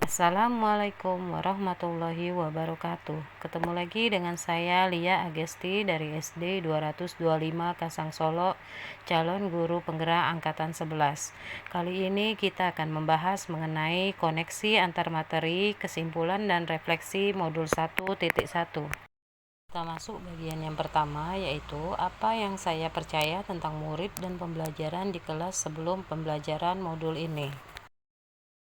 Assalamualaikum warahmatullahi wabarakatuh. Ketemu lagi dengan saya Lia Agesti dari SD 225 Kasang Solo, calon guru penggerak angkatan 11. Kali ini kita akan membahas mengenai koneksi antar materi, kesimpulan dan refleksi modul 1.1. Kita masuk bagian yang pertama, yaitu apa yang saya percaya tentang murid dan pembelajaran di kelas sebelum pembelajaran modul ini.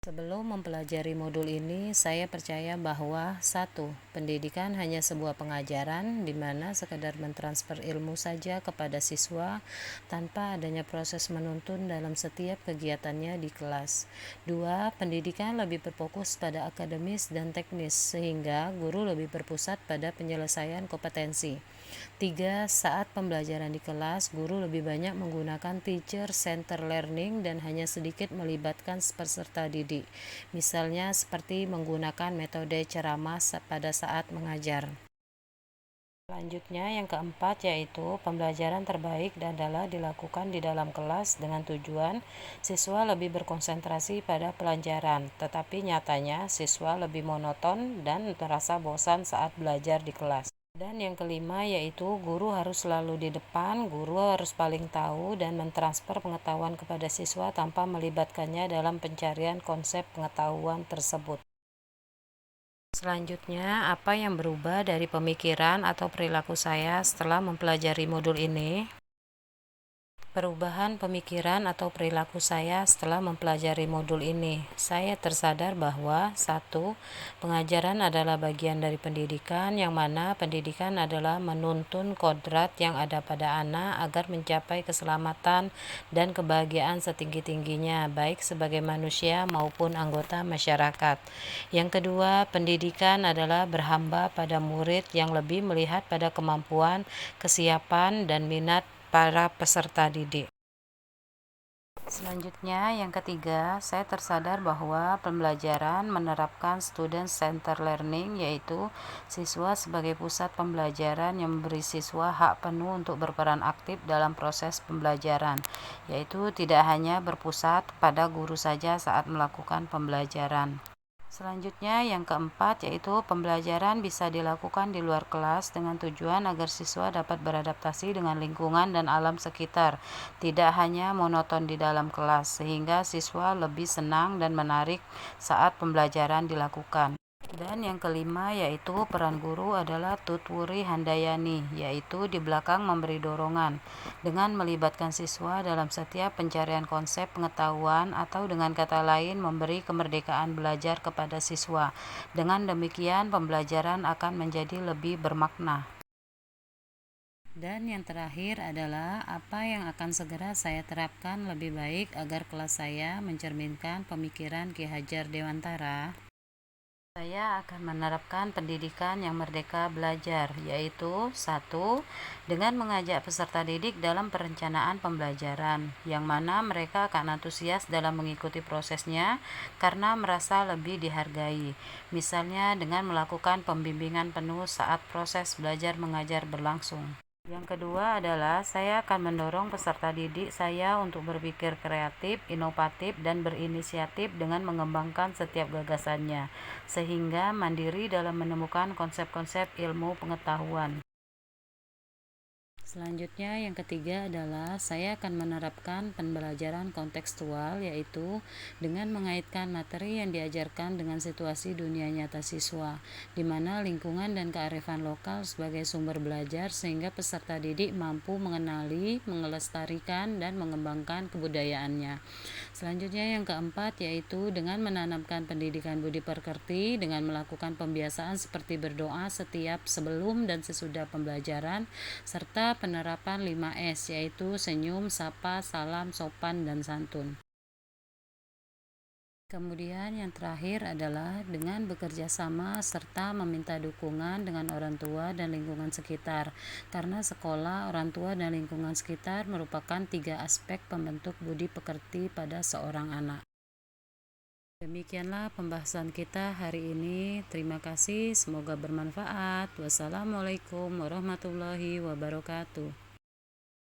Sebelum mempelajari modul ini, saya percaya bahwa 1. Pendidikan hanya sebuah pengajaran di mana sekadar mentransfer ilmu saja kepada siswa tanpa adanya proses menuntun dalam setiap kegiatannya di kelas. 2. Pendidikan lebih berfokus pada akademis dan teknis sehingga guru lebih berpusat pada penyelesaian kompetensi. 3. Saat pembelajaran di kelas, guru lebih banyak menggunakan teacher center learning dan hanya sedikit melibatkan peserta didik. Misalnya seperti menggunakan metode ceramah pada saat mengajar. Selanjutnya yang keempat yaitu pembelajaran terbaik adalah dilakukan di dalam kelas dengan tujuan siswa lebih berkonsentrasi pada pelajaran, tetapi nyatanya siswa lebih monoton dan terasa bosan saat belajar di kelas. Dan yang kelima yaitu guru harus selalu di depan, guru harus paling tahu dan mentransfer pengetahuan kepada siswa tanpa melibatkannya dalam pencarian konsep pengetahuan tersebut. Selanjutnya, apa yang berubah dari pemikiran atau perilaku saya setelah mempelajari modul ini? Perubahan pemikiran atau perilaku saya setelah mempelajari modul ini. Saya tersadar bahwa 1. Pengajaran adalah bagian dari pendidikan, yang mana pendidikan adalah menuntun kodrat yang ada pada anak agar mencapai keselamatan dan kebahagiaan setinggi-tingginya, baik sebagai manusia maupun anggota masyarakat. Yang kedua, pendidikan adalah berhamba pada murid yang lebih melihat pada kemampuan, kesiapan, dan minat para peserta didik. Selanjutnya, yang ketiga, saya tersadar bahwa pembelajaran menerapkan student center learning, yaitu siswa sebagai pusat pembelajaran yang memberi siswa hak penuh untuk berperan aktif dalam proses pembelajaran, yaitu tidak hanya berpusat pada guru saja saat melakukan pembelajaran. Selanjutnya yang keempat yaitu pembelajaran bisa dilakukan di luar kelas dengan tujuan agar siswa dapat beradaptasi dengan lingkungan dan alam sekitar, tidak hanya monoton di dalam kelas, sehingga siswa lebih senang dan menarik saat pembelajaran dilakukan. Dan yang kelima yaitu peran guru adalah Tutwuri Handayani, yaitu di belakang memberi dorongan dengan melibatkan siswa dalam setiap pencarian konsep pengetahuan atau dengan kata lain memberi kemerdekaan belajar kepada siswa. Dengan demikian pembelajaran akan menjadi lebih bermakna. Dan yang terakhir adalah apa yang akan segera saya terapkan lebih baik agar kelas saya mencerminkan pemikiran Ki Hajar Dewantara. Saya akan menerapkan pendidikan yang merdeka belajar, yaitu 1. Dengan mengajak peserta didik dalam perencanaan pembelajaran, yang mana mereka akan antusias dalam mengikuti prosesnya karena merasa lebih dihargai. Misalnya dengan melakukan pembimbingan penuh saat proses belajar mengajar berlangsung. Yang kedua adalah saya akan mendorong peserta didik saya untuk berpikir kreatif, inovatif, dan berinisiatif dengan mengembangkan setiap gagasannya, sehingga mandiri dalam menemukan konsep-konsep ilmu pengetahuan. Selanjutnya yang ketiga adalah saya akan menerapkan pembelajaran kontekstual, yaitu dengan mengaitkan materi yang diajarkan dengan situasi dunia nyata siswa, di mana lingkungan dan kearifan lokal sebagai sumber belajar sehingga peserta didik mampu mengenali, melestarikan, dan mengembangkan kebudayaannya. Selanjutnya yang keempat yaitu dengan menanamkan pendidikan budi pekerti dengan melakukan pembiasaan seperti berdoa setiap sebelum dan sesudah pembelajaran serta penerapan 5S yaitu senyum, sapa, salam, sopan, dan santun. Kemudian yang terakhir adalah dengan bekerja sama serta meminta dukungan dengan orang tua dan lingkungan sekitar, karena sekolah, orang tua, dan lingkungan sekitar merupakan 3 aspek pembentuk budi pekerti pada seorang anak. Demikianlah pembahasan kita hari ini. Terima kasih, semoga bermanfaat. Wassalamualaikum warahmatullahi wabarakatuh.